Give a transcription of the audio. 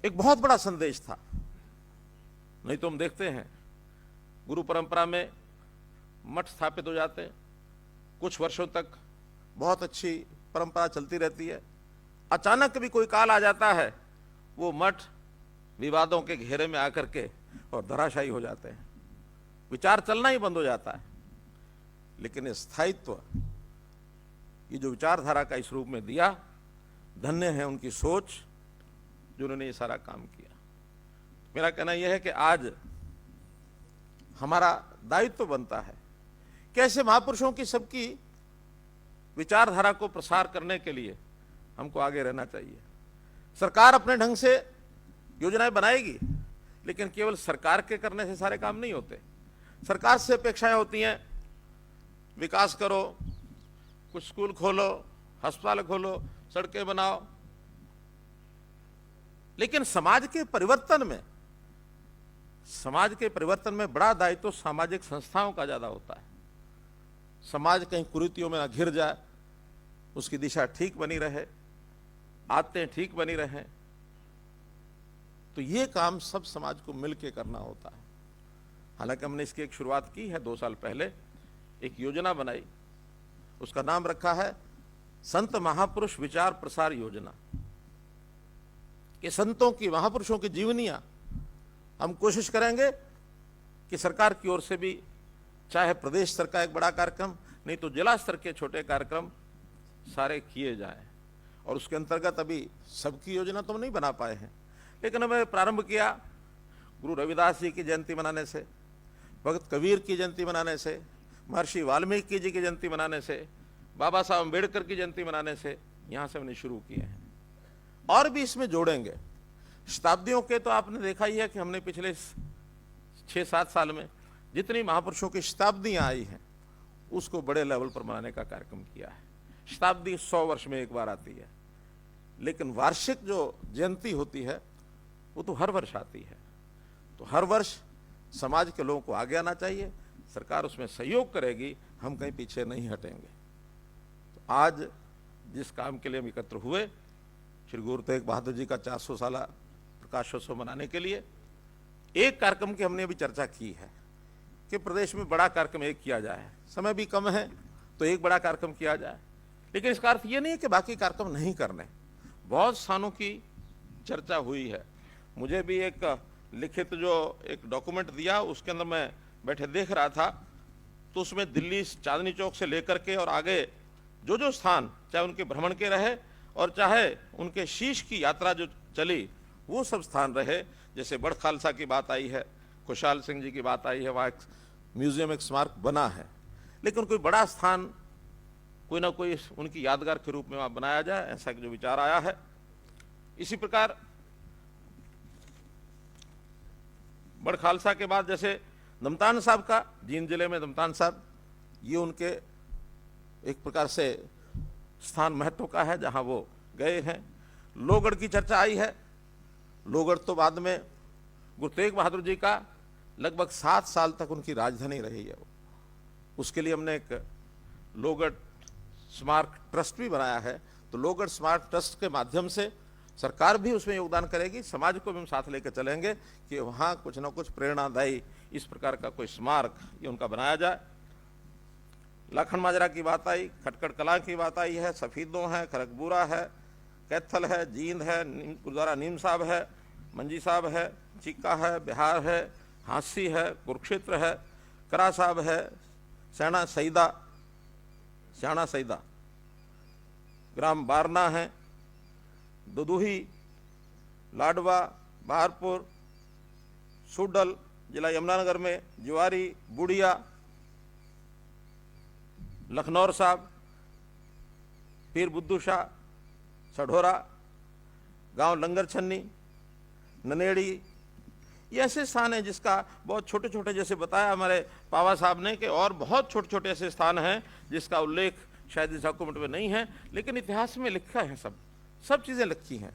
एक बहुत बड़ा संदेश था। नहीं तो हम देखते हैं गुरु परंपरा में मठ स्थापित हो जाते हैं, कुछ वर्षों तक बहुत अच्छी परंपरा चलती रहती है, अचानक कभी कोई काल आ जाता है, वो मठ विवादों के घेरे में आकर के और धराशायी हो जाते हैं, विचार चलना ही बंद हो जाता है। लेकिन ये स्थायित्व, ये जो विचारधारा का इस रूप में दिया, धन्य है उनकी सोच जिन्होंने ये सारा काम किया। मेरा कहना यह है कि आज हमारा दायित्व बनता है कि ऐसे महापुरुषों की सबकी विचारधारा को प्रसार करने के लिए हमको आगे रहना चाहिए। सरकार अपने ढंग से योजनाएं बनाएगी, लेकिन केवल सरकार के करने से सारे काम नहीं होते। सरकार से अपेक्षाएं होती हैं, विकास करो, कुछ स्कूल खोलो, अस्पताल खोलो, सड़कें बनाओ, लेकिन समाज के परिवर्तन में बड़ा दायित्व सामाजिक संस्थाओं का ज्यादा होता है। समाज कहीं कुरीतियों में ना घिर जाए, उसकी दिशा ठीक बनी रहे, आदतें ठीक बनी रहें, तो ये काम सब समाज को मिलकर करना होता है। हालांकि हमने इसकी एक शुरुआत की है 2 साल पहले, एक योजना बनाई, उसका नाम रखा है संत महापुरुष विचार प्रसार योजना। कि संतों की, महापुरुषों की जीवनियां हम कोशिश करेंगे कि सरकार की ओर से भी, चाहे प्रदेश स्तर का एक बड़ा कार्यक्रम, नहीं तो जिला स्तर के छोटे कार्यक्रम सारे किए जाएं। और उसके अंतर्गत अभी सबकी योजना तो हम नहीं बना पाए हैं, लेकिन हमें प्रारंभ किया गुरु रविदास जी की जयंती मनाने से, भगत कबीर की जयंती मनाने से, महर्षि वाल्मीकि जी की जयंती मनाने से, बाबा साहब अम्बेडकर की जयंती मनाने से, यहाँ से हमने शुरू किए हैं और भी इसमें जोड़ेंगे। शताब्दियों के तो आपने देखा ही है कि हमने पिछले 6-7 साल में जितनी महापुरुषों की शताब्दियां आई हैं, उसको बड़े लेवल पर मनाने का कार्यक्रम किया है। शताब्दी 100 वर्ष में एक बार आती है, लेकिन वार्षिक जो जयंती होती है वो तो हर वर्ष आती है। तो हर वर्ष समाज के लोगों को आगे आना चाहिए, सरकार उसमें सहयोग करेगी, हम कहीं पीछे नहीं हटेंगे। तो आज जिस काम के लिए हम एकत्र हुए, श्री गुरु तेग बहादुर जी का 400 साल प्रकाशोत्सव मनाने के लिए, एक कार्यक्रम की हमने अभी चर्चा की है कि प्रदेश में बड़ा कार्यक्रम एक किया जाए। समय भी कम है तो एक बड़ा कार्यक्रम किया जाए, लेकिन इसका अर्थ ये नहीं है कि बाकी कार्यक्रम नहीं करने। बहुत स्थानों की चर्चा हुई है। मुझे भी एक लिखित जो एक डॉक्यूमेंट दिया, उसके अंदर मैं बैठे देख रहा था, तो उसमें दिल्ली चांदनी चौक से लेकर के और आगे जो जो स्थान, चाहे उनके भ्रमण के रहे और चाहे उनके शीश की यात्रा जो चली, वो सब स्थान रहे। जैसे बड़ खालसा की बात आई है, खुशहाल सिंह जी की बात आई है, वहाँ एक म्यूजियम, एक स्मारक बना है, लेकिन कोई बड़ा स्थान कोई ना कोई उनकी यादगार के रूप में वहाँ बनाया जाए, ऐसा जो विचार आया है। इसी प्रकार बड़ खालसा के बाद जैसे दमतान साहब का, जींद जिले में दमतान साहब, ये उनके एक प्रकार से स्थान महत्व का है जहां वो गए हैं। लोहगढ़ की चर्चा आई है। लोहगढ़ तो बाद में गुरु तेग बहादुर जी का लगभग 7 साल तक उनकी राजधानी रही है। उसके लिए हमने एक लोहगढ़ स्मारक ट्रस्ट भी बनाया है। तो लोहगढ़ स्मारक ट्रस्ट के माध्यम से सरकार भी उसमें योगदान करेगी, समाज को भी हम साथ लेकर चलेंगे कि वहाँ कुछ ना कुछ प्रेरणादायी इस प्रकार का कोई स्मारक ये उनका बनाया जाए। लाखन माजरा की बात आई, खटखड़ कला की बात आई है, सफीदों है, खरकबूरा है, कैथल है, जींद है, गुरुद्वारा नीम साहब है, मंजी साहब है, चिक्का है, बिहार है, हांसी है, कुरुक्षेत्र है, करा साहब है, सैना सईदा, ग्राम बारना है, दुदुही, लाडवा, बहारपुर, सुडल जिला यमुनानगर में, जुआरी, बुढ़िया, लखनौर साहब, पीर बुद्धू शाह, सढोरा, गांव लंगर छन्नी, ननेड़ी, ये ऐसे स्थान हैं जिसका बहुत छोटे छोटे, जैसे बताया हमारे पावा साहब ने, कि और बहुत छोटे छोटे ऐसे स्थान हैं जिसका उल्लेख शायद इस डॉक्यूमेंट में नहीं है, लेकिन इतिहास में लिखा है, सब चीज़ें लिखी हैं।